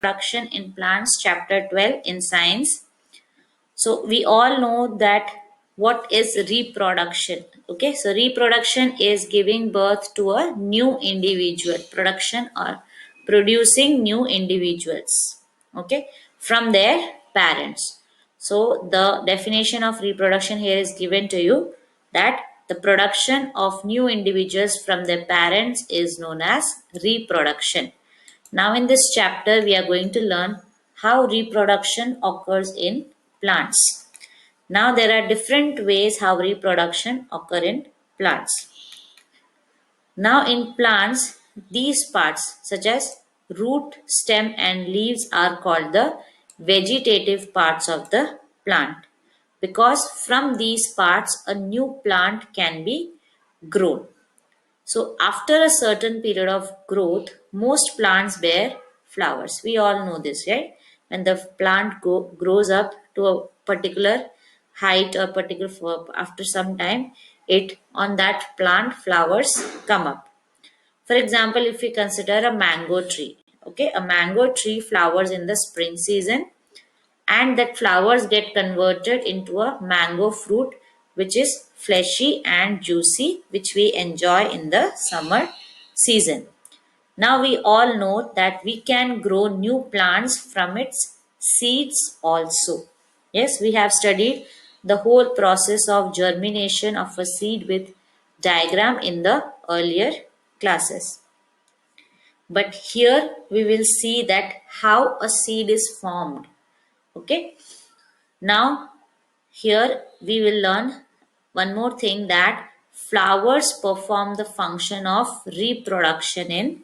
Reproduction in Plants, Chapter 12 in Science. So we all know that what is reproduction. Okay, so reproduction is giving birth to a new individual, production or producing new individuals, okay, from their parents. So the definition of reproduction here is given to you, that the production of new individuals from their parents is known as reproduction. Now in this chapter we are going to learn how reproduction occurs in plants. Now there are different ways how reproduction occur in plants. Now in plants, these parts such as root, stem and leaves are called the vegetative parts of the plant, because from these parts a new plant can be grown. So after a certain period of growth, most plants bear flowers. We all know this, right? When the plant grows up to a particular height or particular, after some time, it on that plant flowers come up. For example, if we consider a mango tree, okay, a mango tree flowers in the spring season, and that flowers get converted into a mango fruit, which is fleshy and juicy, which we enjoy in the summer season. Now we all know that we can grow new plants from its seeds also. Yes, we have studied the whole process of germination of a seed with diagram in the earlier classes. But here we will see that how a seed is formed. Okay. Now, here we will learn one more thing, that flowers perform the function of reproduction in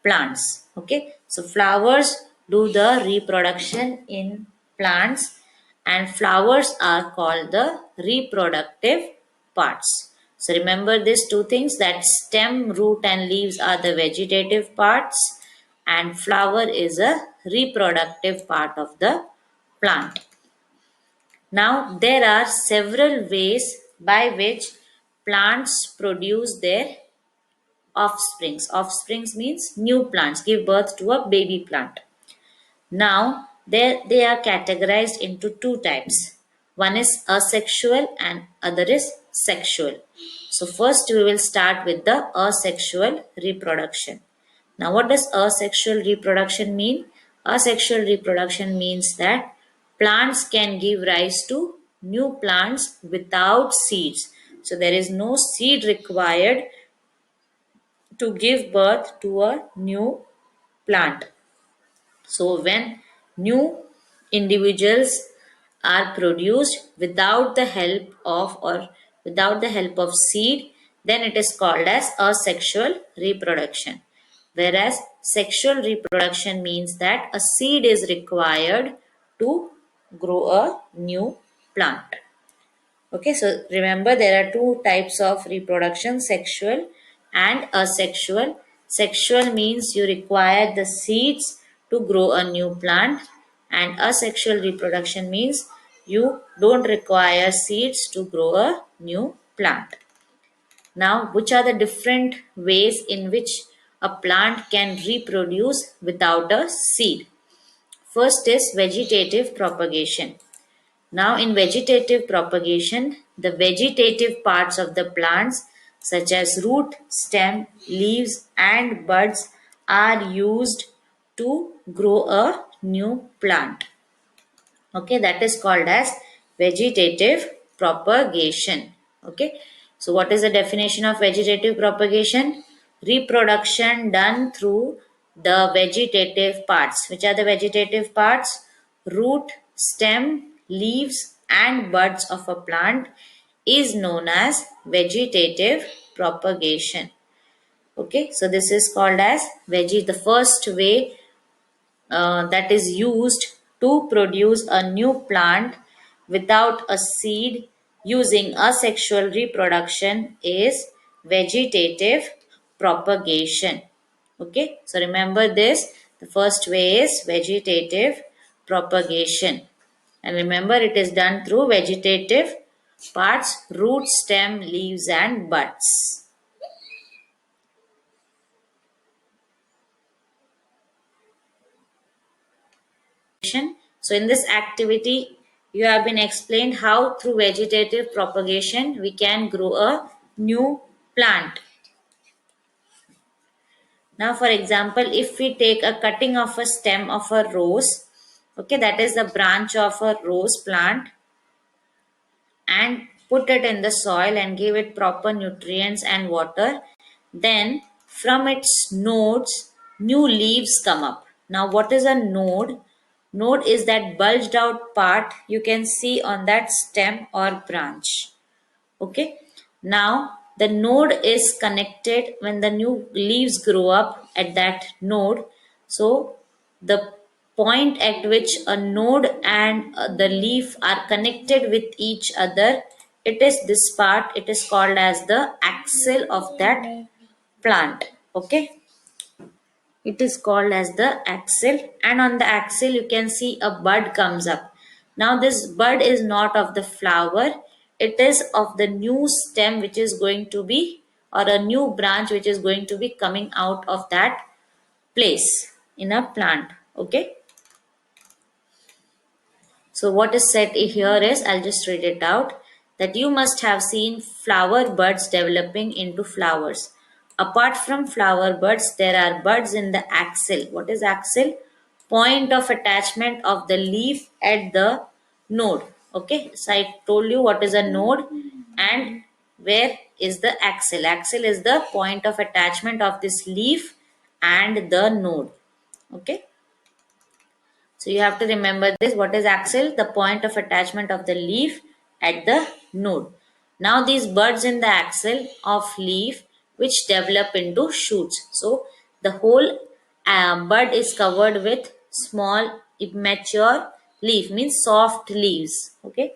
plants. Okay, so flowers do the reproduction in plants, and flowers are called the reproductive parts. So remember these two things, that stem, root and leaves are the vegetative parts and flower is a reproductive part of the plant. Now, there are several ways by which plants produce their offsprings. Offsprings means new plants, give birth to a baby plant. Now, they are categorized into two types. One is asexual and other is sexual. So, first we will start with the asexual reproduction. Now, what does asexual reproduction mean? Asexual reproduction means that plants can give rise to new plants without seeds. So, there is no seed required to give birth to a new plant. So, when new individuals are produced without the help of or without the help of seed, then it is called as asexual reproduction. Whereas sexual reproduction means that a seed is required to grow a new plant. Okay, so remember there are two types of reproduction, sexual and asexual. Sexual means you require the seeds to grow a new plant, and asexual reproduction means you don't require seeds to grow a new plant. Now, which are the different ways in which a plant can reproduce without a seed? First is vegetative propagation. Now, in vegetative propagation, the vegetative parts of the plants, such as root, stem, leaves, and buds, are used to grow a new plant. Okay, that is called as vegetative propagation. Okay, so what is the definition of vegetative propagation? Reproduction done through the vegetative parts. Which are the vegetative parts? Root, stem, leaves and buds of a plant is known as vegetative propagation. Okay, so this is called as the first way that is used to produce a new plant without a seed using asexual reproduction is vegetative propagation. Okay, so remember this. The first way is vegetative propagation, and remember it is done through vegetative parts, root, stem, leaves and buds. propagation. So in this activity, you have been explained how through vegetative propagation we can grow a new plant. Now, for example, if we take a cutting of a stem of a rose, okay, that is the branch of a rose plant, and put it in the soil and give it proper nutrients and water, then from its nodes, new leaves come up. Now, what is a node? Node is that bulged out part you can see on that stem or branch. Okay, now the node is connected when the new leaves grow up at that node. So the point at which a node and the leaf are connected with each other, it is this part, it is called as the axil of that plant. Okay, it is called as the axil, and on the axil you can see a bud comes up. Now this bud is not of the flower, it is of the new stem which is going to be, or a new branch which is going to be coming out of that place in a plant. Okay, so what is said here is, I'll just read it out, that you must have seen flower buds developing into flowers. Apart from flower buds, there are buds in the axil. What is axil? Point of attachment of the leaf at the node. Okay, so I told you what is a node and where is the axil. Axil is the point of attachment of this leaf and the node. Okay. So you have to remember this. What is axil? The point of attachment of the leaf at the node. Now these buds in the axil of leaf which develop into shoots. So the whole bud is covered with small immature leaf, means soft leaves. Okay,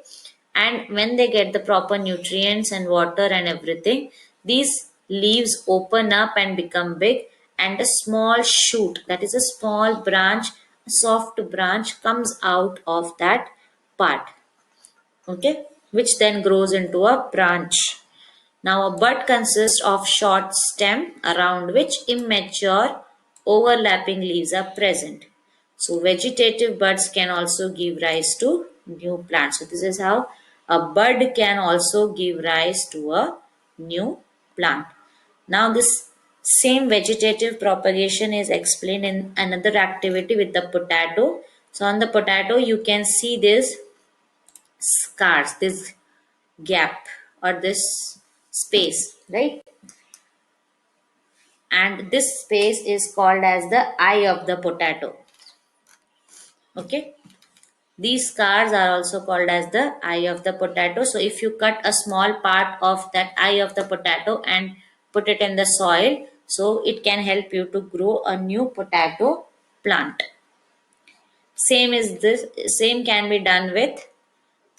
and when they get the proper nutrients and water and everything, these leaves open up and become big, and a small shoot, that is a small branch, a soft branch comes out of that part. Okay, which then grows into a branch. Now, a bud consists of short stem around which immature overlapping leaves are present. So, vegetative buds can also give rise to new plants. So, this is how a bud can also give rise to a new plant. Now, this same vegetative propagation is explained in another activity with the potato. So, on the potato, you can see this scars, this gap or this space, right? And this space is called as the eye of the potato. Okay, these scars are also called as the eye of the potato. So if you cut a small part of that eye of the potato and put it in the soil, so it can help you to grow a new potato plant. Same can be done with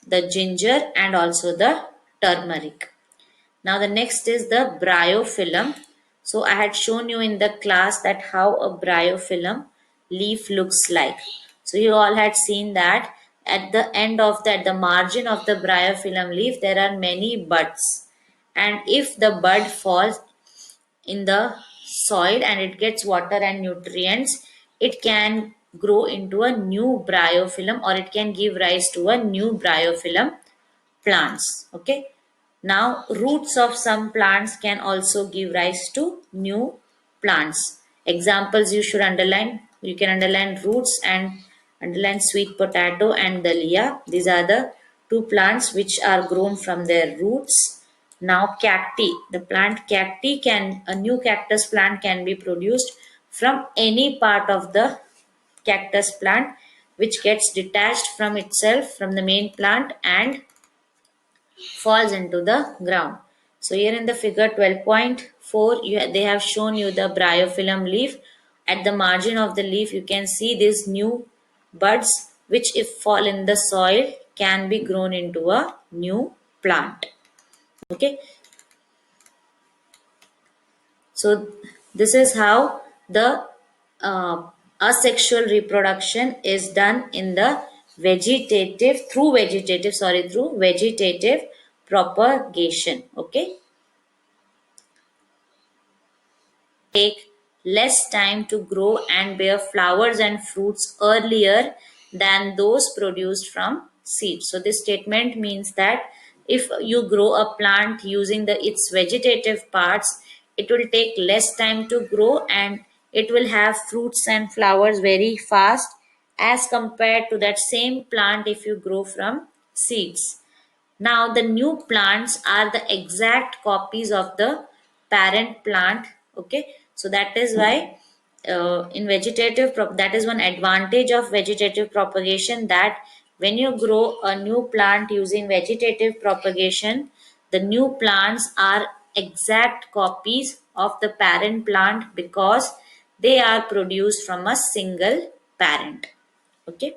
the ginger and also the turmeric. Now the next is the bryophyllum. So I had shown you in the class that how a bryophyllum leaf looks like. So you all had seen that at the end of that, the margin of the bryophyllum leaf, there are many buds. And if the bud falls in the soil and it gets water and nutrients, it can grow into a new bryophyllum, or it can give rise to a new bryophyllum plants. Okay, now roots of some plants can also give rise to new plants. Examples you should underline, you can underline roots and underline sweet potato and dahlia. These are the two plants which are grown from their roots. Now cacti, the plant cacti, can a new cactus plant can be produced from any part of the cactus plant which gets detached from itself from the main plant and falls into the ground. So here in the figure 12.4, they have shown you the bryophyllum leaf. At the margin of the leaf, you can see these new buds which if fall in the soil can be grown into a new plant. Okay, so this is how the uh, asexual reproduction is done in the through vegetative propagation. Okay, take less time to grow and bear flowers and fruits earlier than those produced from seeds. So this statement means that if you grow a plant using its vegetative parts, it will take less time to grow and it will have fruits and flowers very fast as compared to that same plant if you grow from seeds. Now, the new plants are the exact copies of the parent plant. Okay, so that is why that is one advantage of vegetative propagation, that when you grow a new plant using vegetative propagation, the new plants are exact copies of the parent plant because they are produced from a single parent. Okay.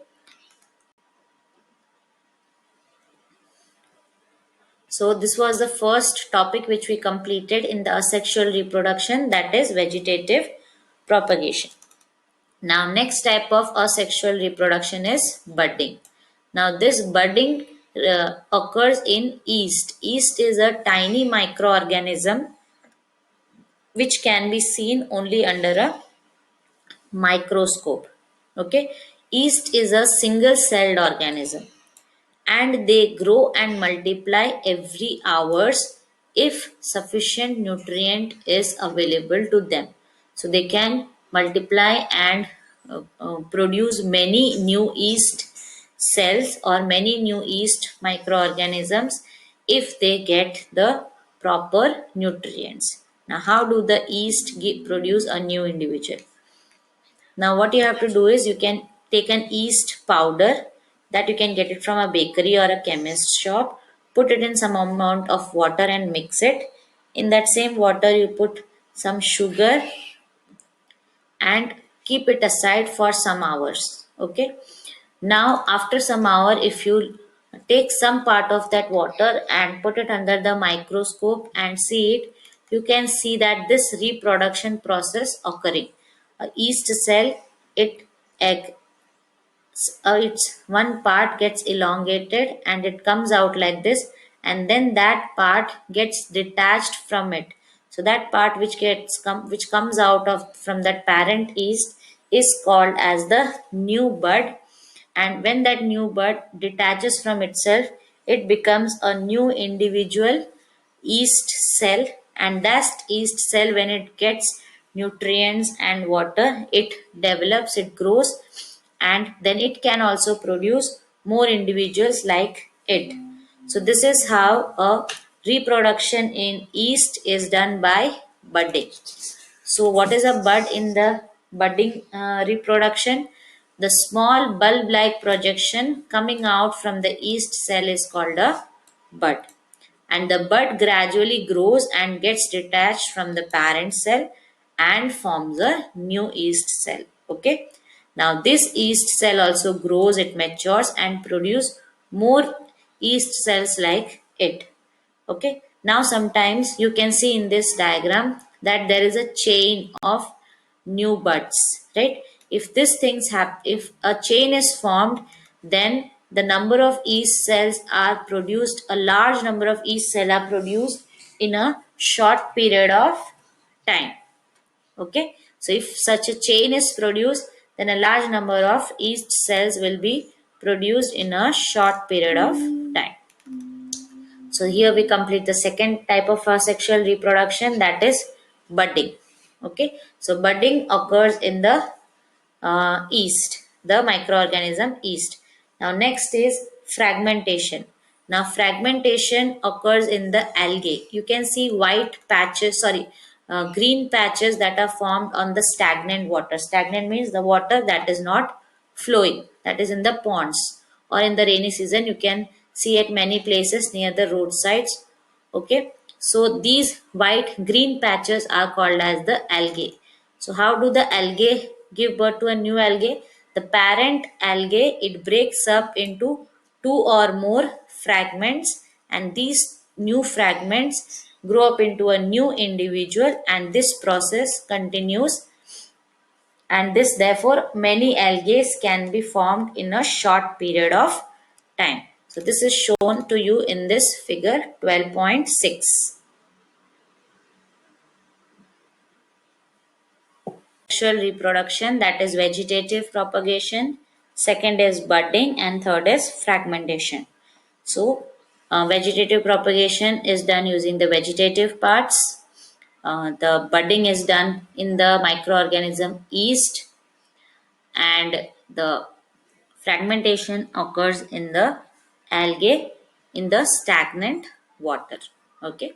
So this was the first topic which we completed in the asexual reproduction, that is vegetative propagation. Now next type of asexual reproduction is budding. Now this budding occurs in yeast. Yeast is a tiny microorganism which can be seen only under a microscope. Okay, yeast is a single celled organism and they grow and multiply every hours if sufficient nutrient is available to them. So they can multiply and produce many new yeast cells or many new yeast microorganisms if they get the proper nutrients. Now how do the yeast produce a new individual? Now what you have to do is you can take an yeast powder that you can get it from a bakery or a chemist shop, put it in some amount of water and mix it. In that same water you put some sugar and keep it aside for some hours. Okay. Now after some hour, if you take some part of that water and put it under the microscope and see it, you can see that this reproduction process occurring. A yeast cell, it egg its one part gets elongated and it comes out like this, and then that part gets detached from it. So that part which comes out of from that parent yeast is called as the new bud, and when that new bud detaches from itself, it becomes a new individual yeast cell, and that yeast cell, when it gets nutrients and water, it develops, it grows, and then it can also produce more individuals like it. So this is how a reproduction in yeast is done by budding. So what is a bud in the budding reproduction? The small bulb-like projection coming out from the yeast cell is called a bud, and the bud gradually grows and gets detached from the parent cell and forms a new yeast cell. Okay. Now this yeast cell also grows, it matures and produce more yeast cells like it. Okay. Now sometimes you can see in this diagram that there is a chain of new buds, right? If this things happen, if a chain is formed, then the number of yeast cells are produced, a large number of yeast cells are produced in a short period of time. Okay. So if such a chain is produced, then a large number of yeast cells will be produced in a short period of time. So here we complete the second type of sexual reproduction, that is budding. Okay, so budding occurs in the yeast, the microorganism yeast. Now next is fragmentation. Now fragmentation occurs in the algae. You can see white patches, green patches that are formed on the stagnant water. Stagnant means the water that is not flowing, that is in the ponds, or in the rainy season you can see at many places near the roadsides. Okay, so these white green patches are called as the algae. So how do the algae give birth to a new algae? The parent algae, it breaks up into two or more fragments, and these new fragments grow up into a new individual, and this process continues, and this therefore many algae can be formed in a short period of time. So this is shown to you in this figure 12.6. Sexual reproduction, that is vegetative propagation. second is budding, and third is fragmentation. So, vegetative propagation is done using the vegetative parts. The budding is done in the microorganism yeast, and the fragmentation occurs in the algae in the stagnant water, okay,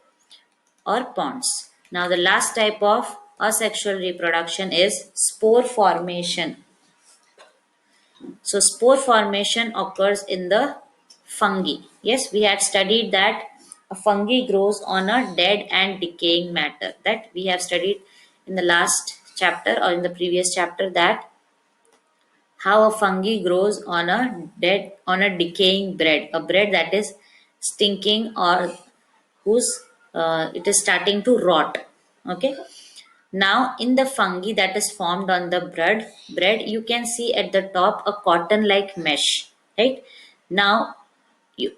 or ponds. Now, the last type of asexual reproduction is spore formation. So, spore formation occurs in the fungi. Yes, we had studied that a fungi grows on a dead and decaying matter. That we have studied in the last chapter or in the previous chapter, that how a fungi grows on a decaying bread, a bread that is stinking or whose it is starting to rot. Okay. Now, in the fungi that is formed on the bread, you can see at the top a cotton-like mesh, right? Now, you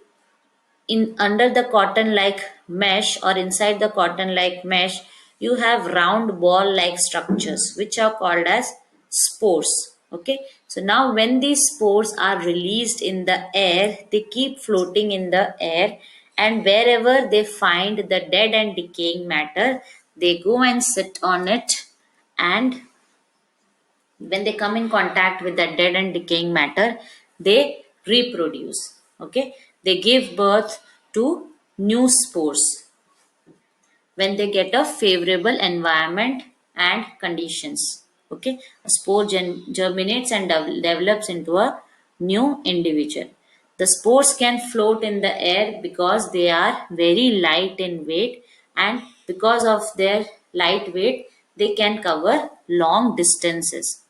in under the cotton-like mesh or inside the cotton-like mesh, you have round ball-like structures which are called as spores. Okay, so now when these spores are released in the air, they keep floating in the air, and wherever they find the dead and decaying matter, they go and sit on it, and when they come in contact with that dead and decaying matter, they reproduce. Okay, they give birth to new spores when they get a favorable environment and conditions. Okay, a spore germinates and develops into a new individual. The spores can float in the air because they are very light in weight, and because of their light weight, they can cover long distances.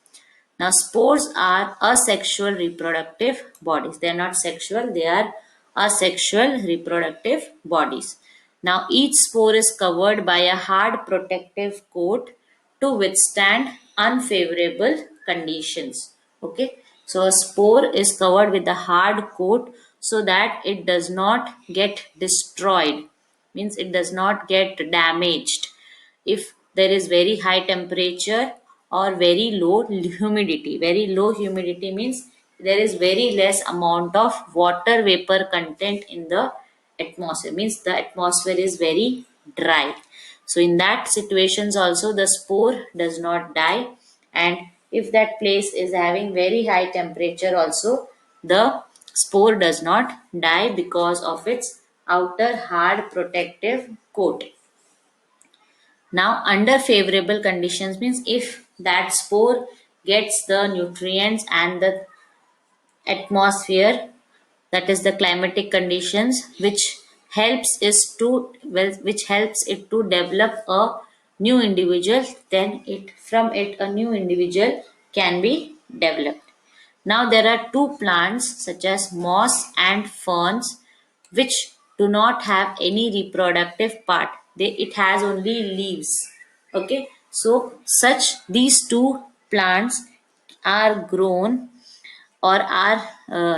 Now, spores are asexual reproductive bodies. They are not sexual, they are asexual reproductive bodies. Now, each spore is covered by a hard protective coat to withstand unfavorable conditions. Okay, so a spore is covered with a hard coat so that it does not get destroyed, means it does not get damaged if there is very high temperature or very low humidity means there is very less amount of water vapor content in the atmosphere, means the atmosphere is very dry. So in that situations also the spore does not die, and if that place is having very high temperature also, the spore does not die because of its outer hard protective coat. Now, under favorable conditions means if that spore gets the nutrients and the atmosphere, that is the climatic conditions, which helps it to develop a new individual, then it from it a new individual can be developed. Now there are two plants such as moss and ferns which do not have any reproductive part. It has only leaves. Okay, so such these two plants are grown or are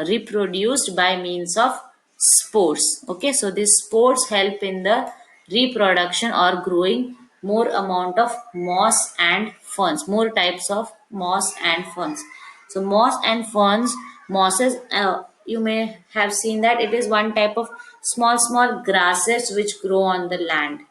reproduced by means of spores. Okay, so these spores help in the reproduction or growing more amount of moss and ferns, more types of moss and ferns. So moss and ferns, mosses, you may have seen that it is one type of small grasses which grow on the land.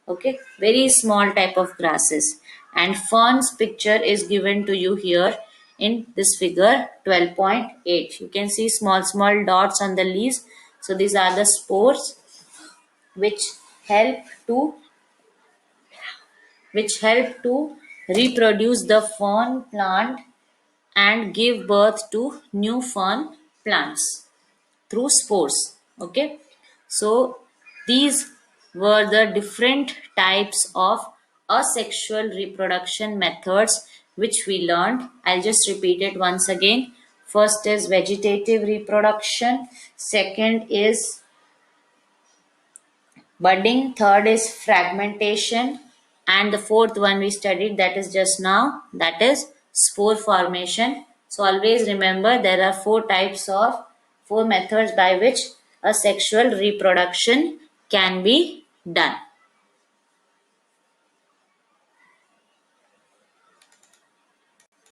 Okay, very small type of grasses, and ferns picture is given to you here in this figure 12.8. You can see small dots on the leaves, so these are the spores which help to reproduce the fern plant and give birth to new fern plants through spores. Okay, so these were the different types of asexual reproduction methods which we learned. I'll just repeat it once again. First is vegetative reproduction, second is budding, third is fragmentation, and the fourth one we studied, that is just now, that is spore formation. So always remember there are four methods by which a sexual reproduction can be done.